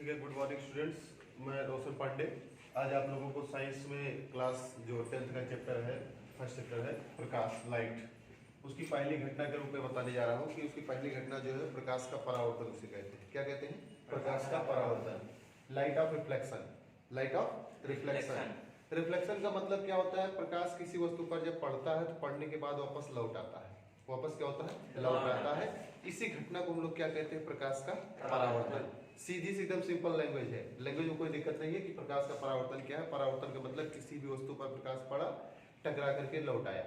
ठीक है। Good morning students, मैं रोशन पांडे। आज आप लोगों को साइंस में क्लास जो 10th का चैप्टर है, फर्स्ट चैप्टर है प्रकाश, लाइट, उसकी पहली घटना के रूप में बताने जा रहा हूँ कि उसकी पहली घटना जो है प्रकाश का परावर्तन उसे कहते हैं। क्या कहते हैं? प्रकाश का परावर्तन, light of reflection. Light of reflection. Reflection का मतलब क्या होता है? प्रकाश किसी वस्तु पर जब पड़ता है तो पड़ने के बाद वापस लौट आता है। वापस क्या होता है? लौट आता है। इसी घटना को हम लोग क्या कहते हैं? प्रकाश का परावर्तन। सीधी सी एकदम सिंपल लैंग्वेज है, लैंग्वेज में कोई दिक्कत नहीं है कि प्रकाश का परावर्तन क्या है। परावर्तन का मतलब किसी भी वस्तु पर प्रकाश पड़ा, टकरा करके लौट आया,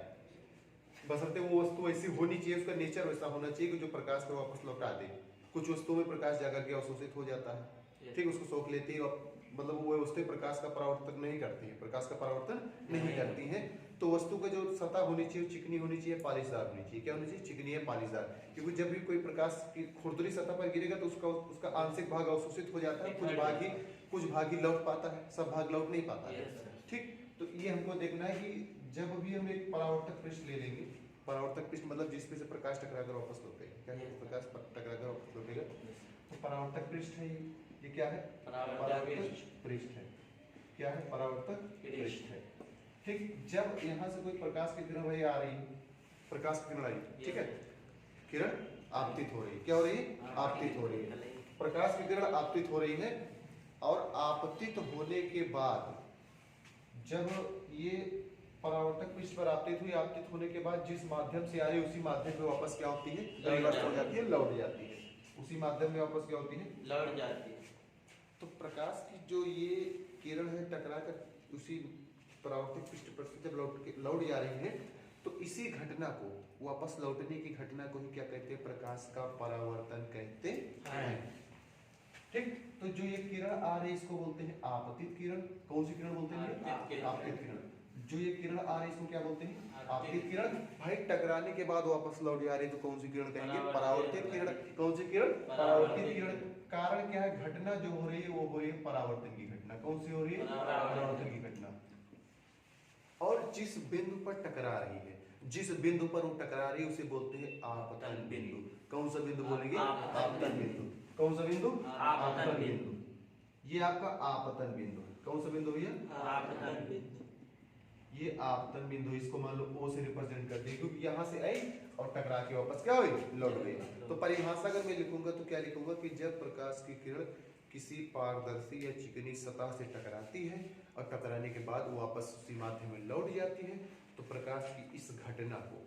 बशर्ते वो वस्तु ऐसी होनी चाहिए, उसका नेचर वैसा होना चाहिए कि जो प्रकाश को वापस लौटा दे। कुछ वस्तुओं में प्रकाश जाकर के अवशोषित हो जाता है, ठीक, उसको सोख लेती है, मतलब वो वस्तुएं प्रकाश का परावर्तन नहीं करती है, प्रकाश का परावर्तन नहीं करती हैं। तो वस्तु का जो सतह होनी चाहिए, चिकनी होनी चाहिए, पालिशदार होनी चाहिए। क्या होनी चाहिए? चिकनी है, पालिशदार। क्योंकि जब भी कोई प्रकाश की खुरदरी सतह पर गिरेगा तो उसका आंशिक भाग अवशोषित हो जाता है, कुछ भाग ही लौट पाता है, सब भाग लौट नहीं पाता है। ठीक, तो ये हमको देखना है कि जब भी हम एक परावर्तक पृष्ठ ले लेंगे, परावर्तक पृष्ठ मतलब जिसमें से प्रकाश टकराकर वापस लौटेगा। क्या है? प्रकाश टकराकर वापस लौटेगा। तो परावर्तक पृष्ठ है ये क्या है? परावर्तक पृष्ठ है। क्या है? परावर्तक पृष्ठ है। ठीक, जब यहाँ से कोई प्रकाश की किरण भाई आ रही है, प्रकाश की किरण आई, ठीक है, किरण आपतित हो रही है। क्या हो रही है? आपतित हो रही है। प्रकाश की किरण आपतित हो रही है और आपतित होने के बाद जब ये परावर्तक पृष्ठ पर आपतित हुई, आपतित होने के बाद जिस माध्यम से आ रही है उसी माध्यम में वापस क्या होती है? रिवर्स हो जाती है, लौट जाती है। उसी माध्यम में वापस क्या होती है? लौट जाती है। तो प्रकाश की जो ये किरण है टकरा कर उसी परावर्तक पृष्ठ पर से जब लौट जा रही है तो इसी घटना को, वापस लौटने की घटना को ही क्या कहते हैं? प्रकाश का परावर्तन कहते हैं। ठीक, तो जो ये किरण आ रही है इसको बोलते हैं आपतित किरण। कौन सी किरण बोलते हैं? आपतित किरण। जो ये किरण आ रही है इसको क्या बोलते हैं? आपतित किरण। भाई टकराने के बाद वापस लौट जा रही है तो कौन सी किरण कहेंगे? परावर्तित किरण। कौन सी किरण? परावर्तित किरण। कारण क्या है? घटना जो हो रही है वो हो रही है परावर्तन की घटना। कौन सी हो रही है? परावर्तन की घटना। और जिस बिंदु पर टकरा रही है, जिस बिंदु पर वो टकरा रही है उसे बोलते हैं आपतन बिंदु। कौन सा बिंदु बोलेंगे? आपतन बिंदु। कौन सा बिंदु? आपतन बिंदु। ये आपका आपतन बिंदु है। कौन सा बिंदु भैया? आपतन बिंदु। ये आपतन बिंदु, इसको मान लो O से रिप्रेजेंट करते हैं क्योंकि यहाँ से आई और टकरा के वापस क्या हुई? लौट गई। तो परिभाषा अगर मैं लिखूंगा तो क्या लिखूंगा कि जब प्रकाश की किरण किसी पारदर्शी या चिकनी सतह से टकराती है और टकराने के बाद वो वापस उसी माध्यम में लौट जाती है तो प्रकाश की इस घटना को,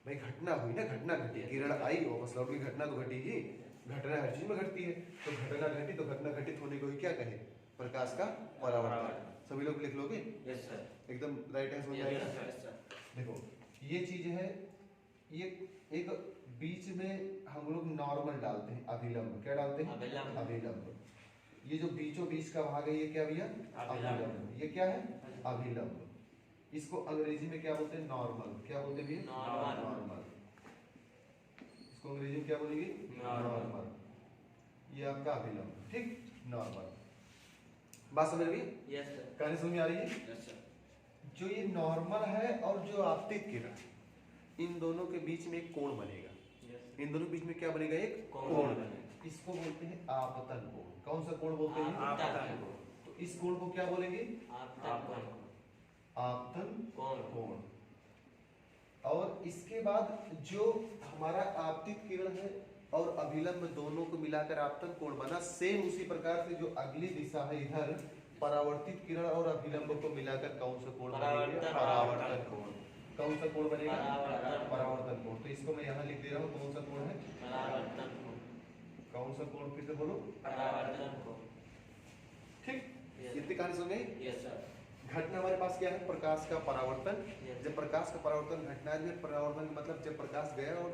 भाई घटना हुई ना, घटना घटी, किरण आई वापस लौट गई, घटना तो घटी ही, घटना हर चीज में घटती है। तो घटना घटी तो घटना घटित होने को ही क्या कहे? प्रकाश का परावर्तन। सभी लोग लिख लोगे? यस सर, एकदम राइट है, समझ आएगा। देखो ये चीज है, ये एक बीच में हम लोग नॉर्मल डालते हैं, अभिलंब। क्या डालते हैं? अभिलंब। ये जो बीचों बीच का भाग है ये क्या भैया? अभिलंब। ये क्या है? अभिलंब। इसको अंग्रेजी में क्या बोलते हैं? नॉर्मल। क्या बोलते हैं भैया? नॉर्मल। इसको अंग्रेजी में क्या बोलेंगे? नॉर्मल। ये आपका अभिलंब। ठीक, नॉर्मल। बात समझ रही? Yes sir. कहानी समझ में आ रही है? Yes sir. जो ये नॉर्मल है और जो आपतित किरण, इन दोनों के बीच में एक कोण बनेगा। इन दोनों के बीच में क्या बनेगा? एक कोण बनेगा। इसको बोलते हैं आपतन कोण। कौन सा कोण बोलते हैं? आपतन कोण। तो इस कोण को क्या बोलेंगे? आपतन कोण। और इसके बाद जो हमारा आपतित किरण है और अभिलंब दोनों को मिलाकर आपतन कोण बना। सेम उसी प्रकार से जो अगली दिशा है इधर, परावर्तित किरण और अभिलंब को मिलाकर कौन सा कोण बनेगा? परावर्तन कोण। कौन सा कोण बनेगा? परावर्तन कोण। तो इसको मैं यहाँ लिख दे रहा हूँ, कौन सा कोण है? परावर्तन कोण। कौन सा कोण? फिर से बोलो। परावर्तन कोण। ठीक, इतनी कहानी सुन गई? Yes sir. घटना हमारे पास क्या है? प्रकाश का परावर्तन। जब प्रकाश का परावर्तन घटना है, परावर्तन मतलब जब प्रकाश गया और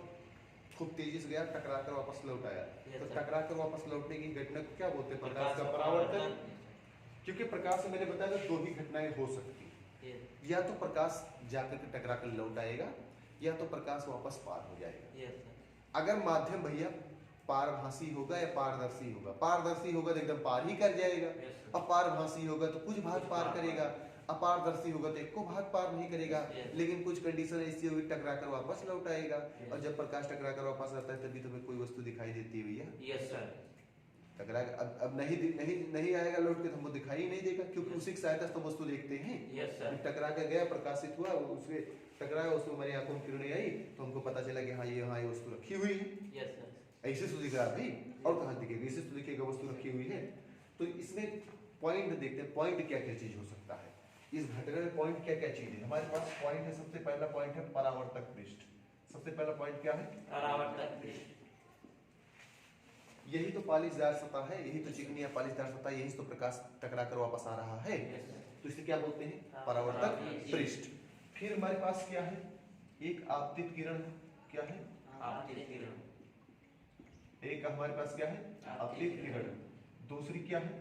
खूब तेजी से गया, टकरा कर वापस लौट आया, तो टकरा कर वापस लौटने की घटना को क्या बोलते हैं? प्रकाश का परावर्तन। क्योंकि प्रकाश से मैंने बताया था दो ही घटनाएं हो सकती है, या तो प्रकाश जाकर के टकरा कर लौट आएगा या तो प्रकाश वापस पार हो जाएगा। अगर माध्यम भैया पारभासी होगा या पारदर्शी होगा, पारदर्शी होगा तो एकदम पार ही कर जाएगा, अपारभासी होगा तो कुछ भाग पार करेगा, अपारदर्शी होगा तो एक को भाग पार नहीं करेगा। लेकिन कुछ कंडीशन ऐसी होगी टकरा कर वापस लौट आएगा। और जब प्रकाश टकरा कर वापस आता है तभी तुम्हें कोई वस्तु दिखाई देती है भैया? Yes sir. टकरा अब नहीं आएगा लौट के तो हमको दिखाई ही नहीं देगा, क्योंकि उसी की सहायता से तो वस्तु देखते हैं। टकरा के गया, प्रकाशित हुआ, उसके टकराया, उसमें हमारी आंखों में किरणें आई तो हमको पता चला कि हाँ ये वस्तु रखी हुई है। ऐसे तो दिख रहा भाई, और कहाँ दिखेगा, ऐसे तो दिखेगा वस्तु रखी हुई है। तो इसमें पॉइंट देखते हैं, पॉइंट क्या क्या चीज हो सकता है इस घटना में, पॉइंट क्या क्या चीज है हमारे पास। पॉइंट है, सबसे पहला पॉइंट है परावर्तक पृष्ठ। सबसे पहला पॉइंट क्या है? परावर्तक पृष्ठ। यही तो पालिशदार सतह है, यही तो चिकनी या पालिशदार सतह, यही तो प्रकाश टकरा कर वापस आ रहा है, तो इसे क्या बोलते हैं? परावर्तक पृष्ठ। फिर हमारे पास क्या है? एक आपतित किरण। क्या है? आपतित किरण। एक हमारे पास क्या है? आपतित किरण। दूसरी क्या है?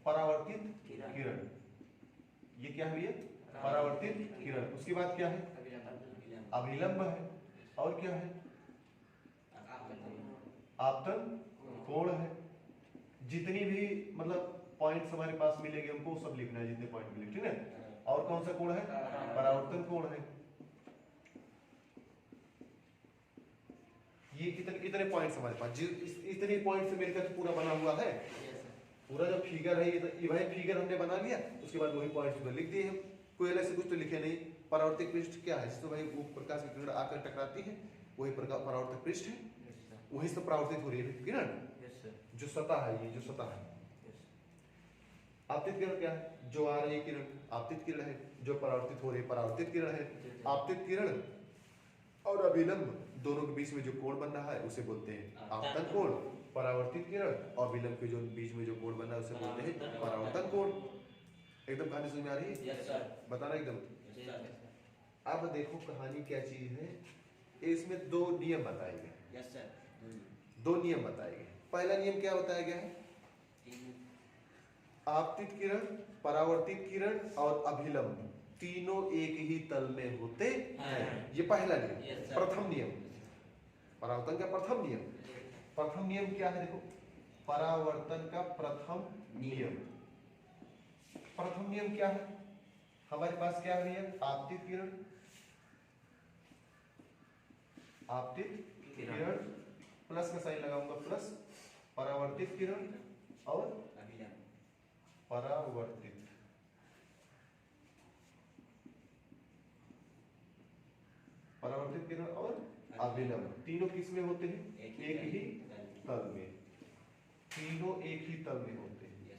परावर्तित किरण। ये क्या हुई है? परावर्तित किरण। उसके बाद क्या है? अभिलंब है। और क्या है? आपतन कोण है। जितनी भी मतलब पॉइंट्स हमारे पास मिलेंगे हमको सब लिखना है, जितने पॉइंट मिले, ठीक है। और कौन सा कोण है? परावर्तन कोण है। ये कितने पॉइंट्स हमारे पास, इतने पॉइंट से मिलकर पूरा बना हुआ है। पूरा जो फिगर है ये वही फिगर हमने बना लिया, उसके बाद वही पॉइंट्स में लिख दिए हम। कोई अलग से कुछ तो लिखे नहीं। परावर्तक पृष्ठ क्या है? जिससे भाई वो प्रकाश की किरण आकर टकराती है, वही परावर्तक पृष्ठ है। वही से परावर्तित हो रही है किरण, जो सतह है, ये जो सतह है। आपतित किरण क्या है? जो आ रही है किरण आपतित किरण है, जो परावर्तित हो रही है परावर्तित किरण है। आपतित किरण और अभिलंब दोनों के बीच में जो कोण बन रहा है उसे बोलते हैं आपतन कोण। परावर्तित किरण और विलंब के जो बीच में जो कोण बन रहा है उसे बोलते हैं परावर्तन कोण। एकदम कहानी समझ में आ रही है? बताना एकदम। अब देखो कहानी क्या चीज है, इसमें दो नियम बताए गए। दो नियम बताए गए। पहला नियम क्या बताया गया है? आपतित किरण, परावर्तित किरण और अभिलंब तीनों एक ही तल में होते हैं। ये पहला नियम, प्रथम नियम। परावर्तन का प्रथम नियम। प्रथम नियम क्या है? देखो, परावर्तन का प्रथम नियम। प्रथम नियम क्या है हमारे पास? क्या है? आपतित किरण, आपतित किरण प्लस का साइन लगाऊंगा, प्लस परावर्तित किरण और परावर्तित परावर्तित किरण और अभिलंब तीनों किस में होते हैं? एक ही तल में। तीनों एक ही तल में होते हैं।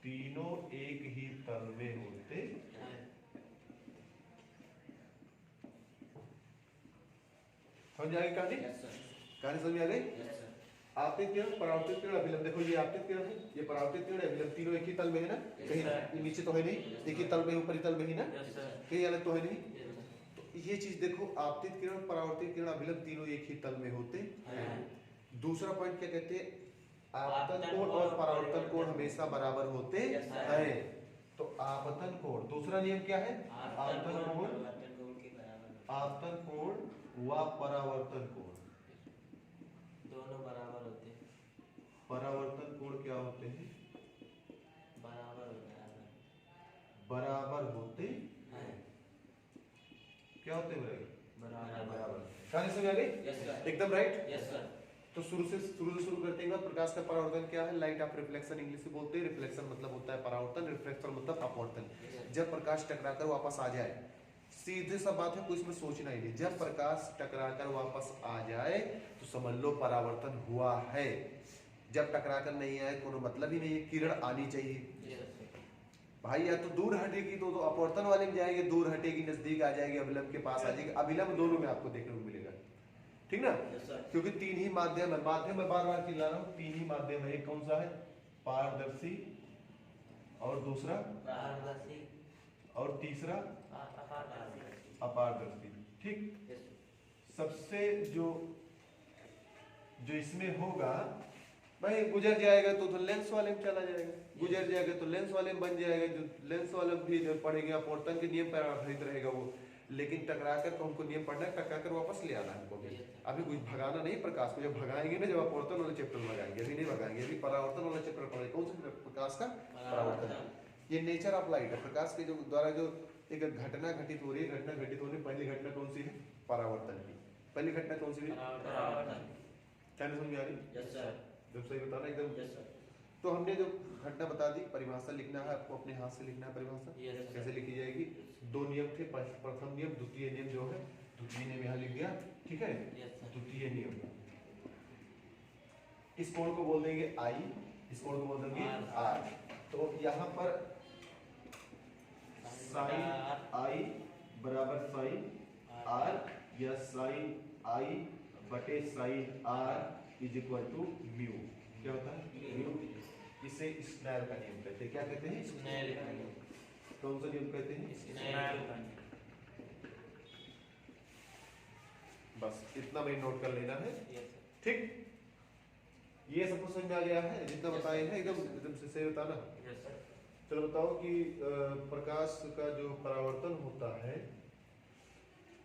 तीनों एक ही तल में होते हैं। समझ आ गई कहानी? कहानी समझ आ गई? आपतित किरण, परावर्तित किरण, अभिलंब। देखो ये आपतित किरण है, ये परावर्तित किरण है, अभिलंब तीनों एक ही तल में है ना? कहीं नीचे तो है नहीं, एक ही तल में, ऊपरी तल में ही ना? कहीं अलग तो है नहीं। तो ये चीज देखो, आपतित किरण, परावर्तित किरण, अभिलंब तीनों एक ही तल में होते हैं। दूसरा पॉइंट क्या कहते हैं? आपतन कोण और परावर्तन कोण हमेशा बराबर होते हैं। तो आपतन कोण, दूसरा नियम क्या है? आपतन कोण, आपतन कोण व परावर्तन कोण दोनों बराबर होते हैं। परावर्तन कोण क्या होते हैं? बराबर होते हैं। बराबर होते हैं। क्या होते हैं? बराबर। कहानी समझ आ गई? एकदम राइट। Yes sir. तो शुरू करते हैं। प्रकाश का परावर्तन क्या है? लाइट ऑफ रिफ्लेक्शन इंग्लिश में बोलते हैं। रिफ्लेक्शन मतलब होता है परावर्तन, रिफ्लेक्शन मतलब अपवर्तन। जब प्रकाश टकराकर वापस आ जाए, सीधे सा बात है, कोई इसमें सोचना ही नहीं। जब प्रकाश टकराकर वापस आ जाए तो समझ लो परावर्तन हुआ है। जब टकराकर नहीं आए कोनो मतलब ही नहीं है। किरण आनी चाहिए भाई, या तो दूर हटेगी तो अपवर्तन वाले में जाएगी, दूर हटेगी नजदीक आ जाएगी, अभिलंब के पास आ जाएगी। अभिलंब दोनों में आपको देखने को मिलेगा, ठीक ना? क्योंकि तीन ही माध्यम है। माध्यम में बार बार चिल्ला रहा हूँ, तीन ही माध्यम है। एक कौन सा है? पारदर्शी, और दूसरा पारदर्शी, और तीसरा अपारदर्शी। ठीक। सबसे जो इसमें होगा भाई, गुजर जाएगा तो लेंस वाले में चला जाएगा, गुजर जाएगा तो लेंस वाले में बन जाएगा। जो लेंस वाले भी पढ़ेंगे, अपवर्तन के नियम पर आधारित रहेगा वो। लेकिन टकराकर तो हमको नियम पढ़ना है, टकराकर वापस ले आना है हमको भी। अभी कुछ भगाना नहीं प्रकाश को। जब भगाएंगे ना, जब अपवर्तन वाले चैप्टर में भगाएंगे, अभी नहीं भगाएंगे। अभी परावर्तन वाला चैप्टर पढ़ेंगे। कौन सा? प्रकाश का परावर्तन। ये नेचर ऑफ लाइट है। प्रकाश के जो द्वारा जो एक घटना घटित हो रही है, पहली घटना कौन सी है? परावर्तन की। पहली घटना कौन सी है? क्या नहीं समझ आ रही? Yes sir. जब सही बताना एकदम। Yes sir. तो हमने जो घटना बता दी, परिभाषा लिखना है आपको, अपने हाथ से लिखना है परिभाषा। Yes sir. कैसे लिखी जाएगी? दो नियम थे, प्रथम नियम, द्वितीय नियम जो है, द्वितीय नियम यहाँ लिख दिया, ठीक है। Yes sir. द्वितीय नियम, इस कोण को बोल देंगे आई, इस कोण को बोल देंगे आर। तो यहाँ पर साइन आई बराबर साइन आर, या साइन आई बटे sine R is equal to mu. क्या होता है? म्यू। इसे स्नेल का नियम कहते हैं। क्या कहते हैं? स्नेल का नियम। कौन सा नियम कहते हैं? स्नेल का नियम। बस इतना में नोट कर लेना है, यस सर। ठीक। ये सब कुछ समझ में आ गया है? जितना बताए हैं एकदम एकदम से बताना। Yes sir. चलो बताओ कि प्रकाश का जो परावर्तन होता है,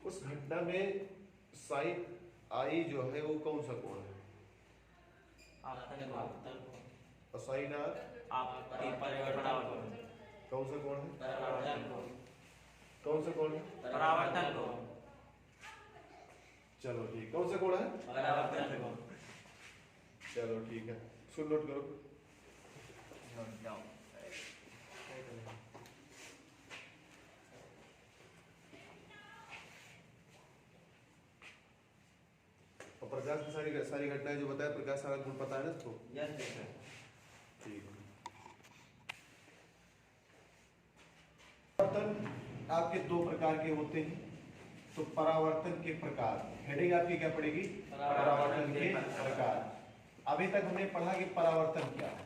उस घटना में साइन आई जो है वो कौन सा कोण है? और साइन आर कौन सा कोण है? कौन सा कोण है? परावर्तन कोण। चलो ठीक, कौन सा कोण है? परावर्तन कोण। चलो ठीक है, सुन नोट करो। Note down. और प्रकाश की सारी सारी घटनाएं जो बताया, प्रकाश सारा गुण पता है ना इसको? Yes sir. ठीक। परावर्तन आपके दो प्रकार के होते हैं। तो परावर्तन के प्रकार, हेडिंग आपकी क्या पड़ेगी? परावर्तन के प्रकार। अभी तक हमने पढ़ा कि परावर्तन क्या है,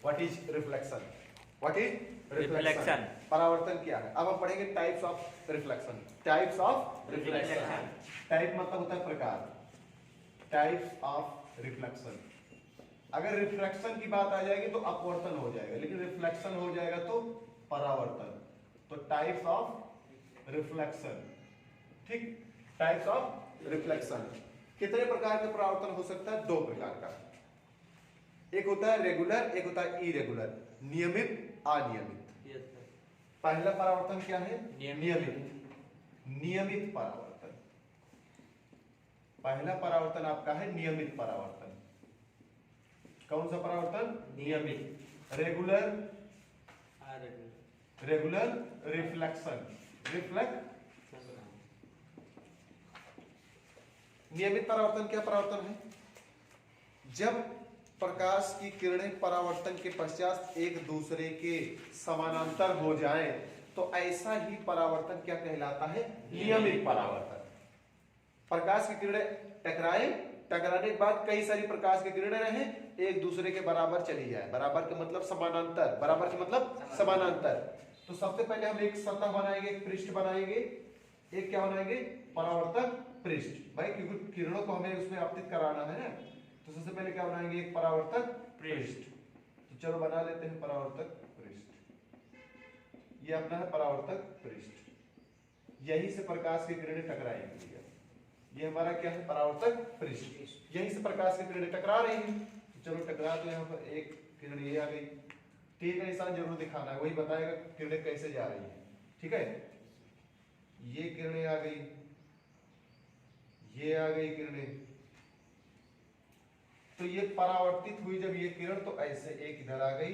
what is reflection, what is reflection, परावर्तन क्या है। अब हम पढ़ेंगे types of reflection. Types of reflection, type मतलब होता है प्रकार, टाइप्स ऑफ रिफ्लेक्शन। अगर रिफ्लेक्शन की बात आ जाएगी तो अपवर्तन हो जाएगा, लेकिन रिफ्लेक्शन हो जाएगा तो परावर्तन। तो टाइप्स ऑफ रिफ्लेक्शन, ठीक। टाइप्स ऑफ रिफ्लेक्शन, कितने प्रकार के परावर्तन हो सकता है? दो प्रकार का। एक होता है रेगुलर, एक होता है इरेगुलर, नियमित, अनियमित। Yes sir. पहला परावर्तन क्या है? नियमित। नियमित परावर्तन। पहला परावर्तन आपका है नियमित परावर्तन। कौन सा परावर्तन? नियमित। Regular, regular reflection, reflection. नियमित परावर्तन क्या परावर्तन है? जब प्रकाश की किरणें परावर्तन के पश्चात एक दूसरे के समानांतर हो जाएं, तो ऐसा ही परावर्तन क्या कहलाता है? नियमित परावर्तन। प्रकाश की किरणें टकराए, टकराने के बाद कई सारी प्रकाश की किरणें रहे, एक दूसरे के बराबर चली जाए। बराबर का मतलब समानांतर, बराबर का मतलब समानांतर। तो सबसे पहले हम एक सतह बनाएंगे, एक पृष्ठ बनाएंगे, एक क्या बनाएंगे? परावर्तक पृष्ठ। भाई क्योंकि किरणों को हमें उसमें आपतित कराना है ना, तो सबसे पहले क्या बनाएंगे? एक परावर्तक पृष्ठ। तो चलो बना लेते हैं परावर्तक पृष्ठ। ये अपना है परावर्तक पृष्ठ, यहीं से प्रकाश की किरणें टकराएंगी। ये हमारा क्या है? परावर्तक पृष्ठ। यहीं से प्रकाश की किरणें टकरा रही हैं। तो चलो टकरा, तो यहाँ पर एक किरण ये आ गई, तीर का निशान जरूर दिखाना है, वही बताएगा किरणें कैसे जा रही है, ठीक है। ये किरणें आ गई, ये आ गई किरणें, तो ये परावर्तित हुई जब ये किरण, तो ऐसे एक इधर आ गई,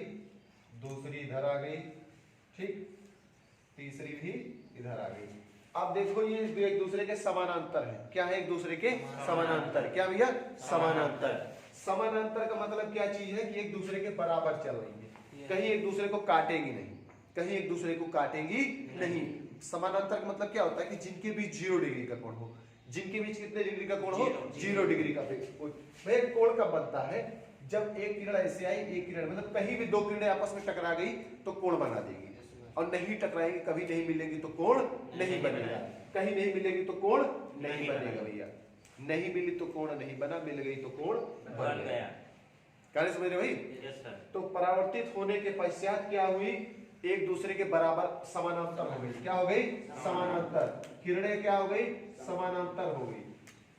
दूसरी इधर आ गई, ठीक, तीसरी भी इधर आ गई। अब देखो ये एक दूसरे के समानांतर है। क्या है? एक दूसरे के समानांतर। क्या भैया? समानांतर। समानांतर का मतलब क्या चीज है? कि एक दूसरे के बराबर चल रही है, कहीं एक दूसरे को काटेंगी नहीं, कहीं एक दूसरे को काटेंगी नहीं। समानांतर का मतलब क्या होता है? कि जिनके बीच 0 डिग्री का कोण हो। जिनके बीच कितने डिग्री का कोण हो? 0 डिग्री का। भाई कोण कब बनता है? जब एक किरण ऐसे आई, एक किरण, मतलब कहीं भी दो किरणें आपस में टकरा गई तो कोण बना देगी, और नहीं टकराएंगी, कभी नहीं मिलेंगी तो कोण नहीं बनेगा, कहीं नहीं मिलेगी तो कोण नहीं बनेगा भैया। नहीं मिली तो कोण नहीं बना, मिल गई तो कोण बन गया। क्या समझ रहे भाई? Yes sir. तो परावर्तित होने के पश्चात क्या हुई? एक दूसरे के बराबर समानांतर हो गई। क्या हो गई? समानांतर। किरणें क्या हो गई? समानांतर हो गई।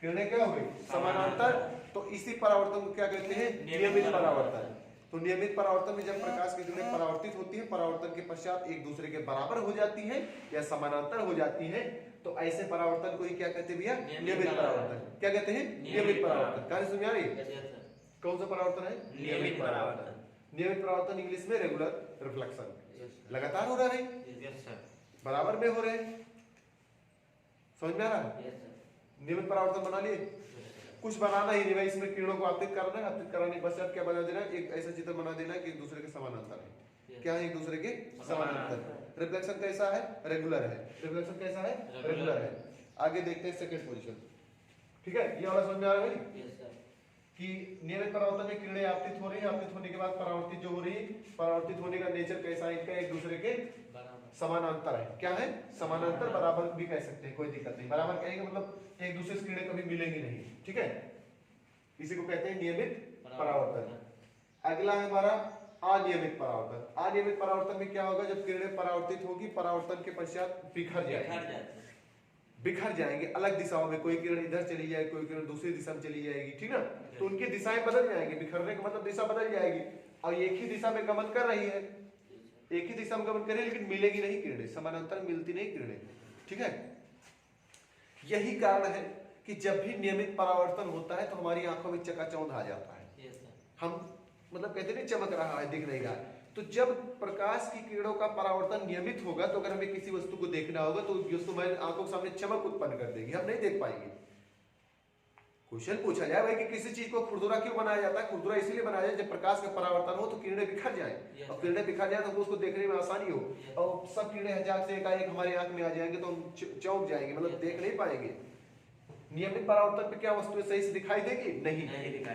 किरणें क्या हो गई? समानांतर। तो इसी परावर्तन को क्या कहते हैं? नियमित परावर्तन। तो नियमित परावर्तन में जब प्रकाश की किरणें परावर्तित परावर्तित होती है, परावर्तन के पश्चात एक दूसरे के बराबर हो जाती है या समानांतर हो जाती है, तो ऐसे परावर्तन को ही क्या कहते हैं भैया? नियमित परावर्तन। क्या कहते हैं? नियमित परावर्तन। कहानी समझ आ रही है? कौन सा परावर्तन है? नियमित परावर्तन। नियमित परावर्तन इंग्लिश में रेगुलर रिफ्लेक्शन। लगातार हो रहा है, यस सर। बराबर में हो रहे हैं। समझ में आ रहा है? Yes sir. नियमित परावर्तन बना लिए। कुछ बनाना ही नहीं भाई, इसमें किरणों को आपतित करना है, आपतित कराने के पश्चात क्या बना देना? एक ऐसा चित्र बना देना कि एक दूसरे के समानांतर है। क्या है? एक दूसरे के समानांतर। रिफ्लेक्शन कैसा है? रेगुलर है। रिफ्लेक्शन कैसा है? रेगुलर है। आगे देखते हैं सेकंड पोजीशन। ठीक है, ये वाला समझ में आ रहा है भाई? Yes sir. कि नियमित परावर्तन में किरणें आपतित हो रही है, आपतित होने के बाद परावर्तित जो हो रही है, परावर्तित होने का नेचर कैसा है? इनका एक दूसरे के समानांतर है। क्या है? समानांतर। बराबर भी कह सकते हैं, कोई दिक्कत नहीं। बराबर कहेंगे मतलब एक दूसरे से किरणें कभी मिलेंगी नहीं। ठीक है, इसी को कहते हैं नियमित परावर्तन। अगला है हमारा अनियमित परावर्तन। अनियमित परावर्तन में क्या होगा? जब किरणें परावर्तित होगी, परावर्तन के पश्चात बिखर जाएंगी, बिखर जाएंगे अलग दिशाओं में। कोई किरण इधर चली जाएगी, कोई किरण दूसरी दिशा में चली जाएगी। ठीक ना? तो उनकी दिशाएं बदल जाएंगी। बिखरने का मतलब दिशा बदल जाएगी। अब एक ही दिशा में गमन कर रही है, एक ही दिशा में गमन करे, लेकिन मिलेगी नहीं किरणें, समानांतर मिलती नहीं किरणें। ठीक है, यही कारण है कि जब भी नियमित परावर्तन होता है तो हमारी आंखों में चकाचौंध आ जाता है। हम मतलब कहते नहीं चमक रहा है, दिख नहीं रहा है। तो जब प्रकाश की किरणों का परावर्तन नियमित होगा, तो अगर हमें किसी वस्तु को देखना होगा तो वस्तु हमारी आंखों के सामने चमक उत्पन्न कर देगी, हम नहीं देख पाएंगे। क्वेश्चन पूछा जाए भाई कि किसी चीज को खुरदुरा क्यों बनाया जाता है? खुरदुरा इसीलिए बनाया जाए जब प्रकाश का परावर्तन हो तो किरणें बिखर जाए, और किरणें बिखर जाए तो उसको देखने में आसानी हो, और सब किरणें हजार से एकाएक हमारी आंख में आ जाएंगे तो हम चौंक जाएंगे, मतलब देख नहीं पाएंगे। नियमित परावर्तन पे क्या वस्तुएं सही से दिखाई देगी? नहीं।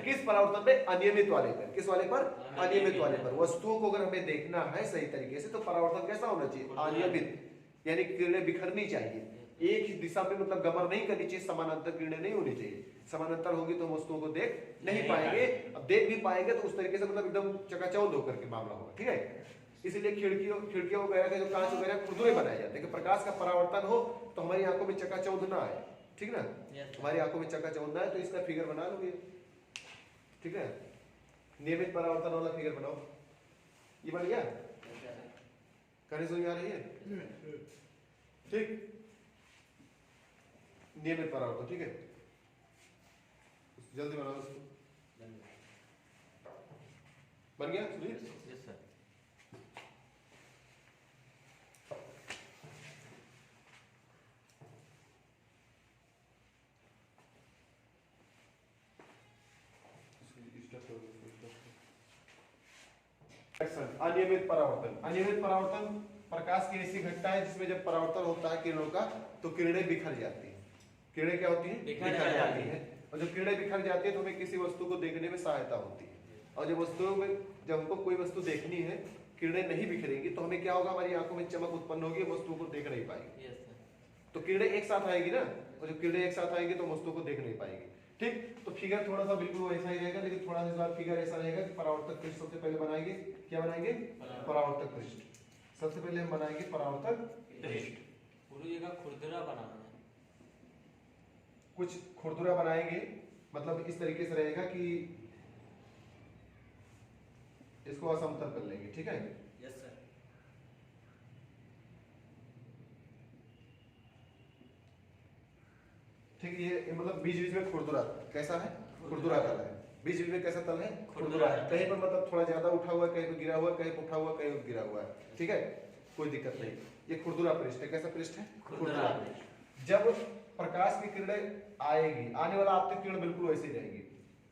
किस परावर्तन पे? अनियमित वाले पर। किस वाले पर? अनियमित वाले पर। वस्तुओं को अगर हमें देखना है सही तरीके से तो परावर्तन कैसा होना चाहिए? अनियमित, यानी किरणें बिखरनी चाहिए, एक ही दिशा में मतलब गमन नहीं करनी चाहिए, समानांतर किरणें नहीं होनी चाहिए। समानांतर होगी तो हम वस्तुओं को देख नहीं पाएंगे। अब देख भी पाएंगे तो उस तरीके से मतलब एकदम चकाचौंध होकर के मामला होगा। ठीक है, इसलिए खिड़कियों वगैरह के जो कांच वगैरह खुरदुरे बनाए जाते हैं कि प्रकाश का परावर्तन हो तो हमारी आंखों में चकाचौंध ना आए। ठीक ना? हमारी आंखों में चकाचौंध ना आए तो इसका फिगर बना लोगे। ठीक है, नियमित परावर्तन वाला फिगर बनाओ। ये बन गया? कहानी समझ आ रही है? ठीक, नियमित परावर्तन। ठीक है, जल्दी बनाओ इसको। बन गया? सुधीर? Yes sir. अनियमित परावर्तन। अनियमित परावर्तन प्रकाश की ऐसी घटना है जिसमें जब परावर्तन होता है किरणों का तो किरणें बिखर जाती हैं। किरणें क्या होती हैं? बिखर जाती हैं। और जब किरणें बिखर जाती है तो हमें किसी वस्तु को देखने में सहायता होती है। और जब हमको कोई वस्तु देखनी है, किरणें नहीं बिखरेंगी तो हमें क्या होगा? हमारी आंखों में चमक उत्पन्न होगी, वस्तुओं को देख नहीं पाएंगे। तो किरणें एक साथ आएगी ना, और जब किरणें एक साथ आएंगी तो वस्तुओं को देख नहीं पाएंगे। ठीक, तो फिगर थोड़ा सा बिल्कुल वैसा ही रहेगा, लेकिन थोड़ा सा फिगर ऐसा रहेगा कि परावर्तक पृष्ठ सबसे पहले बनाएंगे। क्या बनाएंगे? परावर्तक पृष्ठ। सबसे पहले हम बनाएंगे परावर्तक पृष्ठ। पूरी जगह खुरदुरा बनाना है। कुछ खुरदुरा बनाएंगे, मतलब इस तरीके से रहेगा कि इसको असमतल कर लेंगे। ठीक है, यस सर। ठीक, ये मतलब बीच बीच में खुरदुरा कैसा है? खुरदुरा तल है। बीच बीच में कैसा तल है? खुरदुरा है। कहीं पर मतलब थोड़ा ज्यादा उठा हुआ है, कहीं पर गिरा हुआ है, कहीं पर उठा हुआ है, कहीं पर गिरा हुआ है। ठीक है, कोई दिक्कत नहीं। ये खुरदुरा पृष्ठ है। कैसा पृष्ठ है? खुरदुरा पृष्ठ। जब प्रकाश की किरणें आएगी, आने वाला आपतित किरण बिल्कुल वैसे ही रहेगी।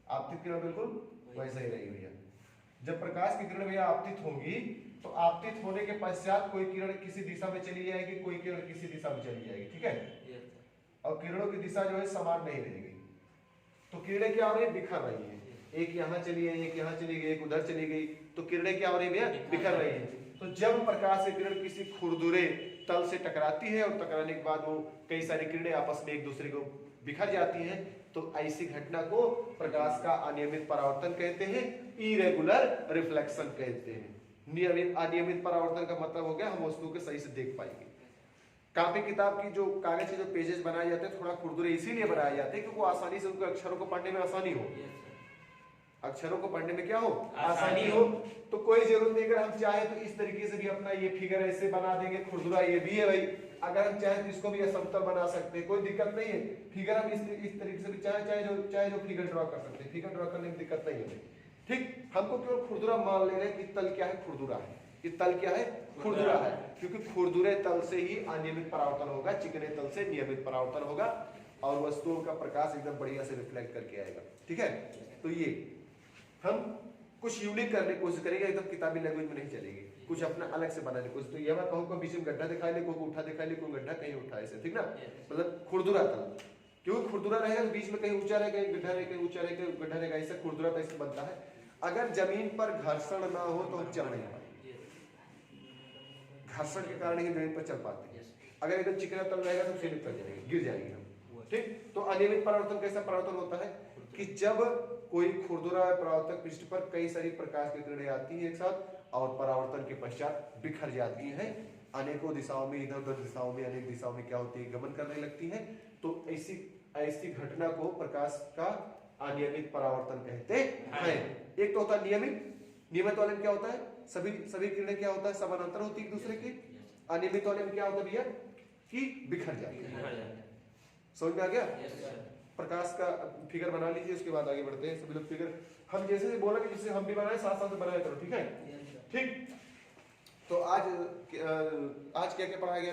आपतित किरण बिल्कुल वैसा ही रहेगी भैया। जब प्रकाश की किरण भैया आपतित होगी तो आपतित होने के पश्चात कोई किरण किसी दिशा में चली जाएगी, कोई किरण किसी दिशा में चली जाएगी। ठीक है, और किरणों की दिशा जो है समान नहीं रहेगी। तो किरणें क्या हो रही है? बिखर रही है। एक यहाँ चली गई, एक यहाँ चली गई, एक उधर चली गई, तो किरणें क्या हो रही है? बिखर रही है। तो जब प्रकाश की किरण किसी खुरदुरे तल से टकराती है और टकराने के बाद वो कई सारी किरणें आपस में एक दूसरे को बिखर जाती हैं, तो ऐसी घटना को प्रकाश का अनियमित परावर्तन कहते हैं, इरेगुलर रिफ्लेक्शन कहते हैं। नियमित अनियमित परावर्तन का मतलब हो गया हम वस्तु को सही से देख पाएंगे। कॉपी किताब की जो कागज के जो पेजेस बनाए जाते हैं थोड़ा खुरदुरे इसीलिए बनाए जाते हैं क्योंकि वो आसानी से उनके अक्षरों को पढ़ने में आसानी हो। अक्षरों को पढ़ने में क्या हो, आसानी आसानी हो। तो कोई जरूरत नहीं, अगर हम चाहे तो इस तरीके से भी अपना ये फिगर ऐसे बना देंगे, खुरदुरा ये भी है भाई। अगर हम चाहे तो इसको भी असमतल बना सकते हैं, कोई दिक्कत नहीं है। फिगर हम इस तरीके से भी चाहे जो फिगर ड्रॉ कर सकते हैं, फिगर ड्रॉ करने में दिक्कत नहीं है। ठीक, हमको केवल खुरदुरा मान ले रहे हैं कि तल क्या है, खुरदुरा है। ये तल क्या है, खुरदुरा है, क्योंकि खुरदुरे तल से ही अनियमित परावर्तन होगा, चिकने तल से नियमित परावर्तन होगा और वस्तुओं का प्रकाश एकदम बढ़िया से रिफ्लेक्ट करके आएगा। ठीक है, तो ये हम कुछ यूनिक करने की कोशिश करेंगे, एकदम किताबी लैंग्वेज में नहीं चलेगी, कुछ अपना अलग से बनाने की कोशिश। तो ये बात कहूँ को बीच में गड्ढा दिखा ले, कोई उठा दिखा ले, कोई गड्ढा कहीं उठा, ऐसे ठीक ना, मतलब खुरदुरा तल, क्योंकि खुरदुरा रहेगा बीच में कहीं ऊंचा रहेगा, गड्ढा रहेगा, कहीं ऊंचा रहेगा, गड्ढा रहेगा, ऐसा खुरदुरा तल से बनता है। अगर जमीन पर घर्षण ना हो तो हम चल नहीं पाएंगे, घर्षण के कारण ही जमीन पर चल पाते हैं। अगर एकदम चिकना तल रहेगा तो स्लिप कर जाएंगे, गिर जाएंगे हम। ठीक, तो अनियमित परावर्तन कैसा परावर्तन होता है कि जब कोई खुरदुरा परावर्तक पृष्ठ पर कई सारी प्रकाश की किरणें आती हैं एक साथ और परावर्तन के पश्चात बिखर जाती हैं, अनेकों दिशाओं में, इधर उधर दिशाओं में, अनेक दिशाओं में क्या होती है, गमन करने लगती है। तो ऐसी घटना को प्रकाश का अनियमित परावर्तन कहते हैं। एक तो होता है नियमित वाले में क्या होता है, सभी किरणें क्या होता है, समानांतर होती है एक दूसरे के। अनियमित वाले में क्या होता है भैया कि बिखर जाती है। समझ में आ गया? प्रकाश का फिगर बना लीजिए, उसके बाद आगे बढ़ते हैं। सभी लोग फिगर हम जैसे बोला कि जिससे हम भी बनाए, साथ साथ बनाया करो, ठीक है? ठीक, तो आज क्या क्या पढ़ाया गया?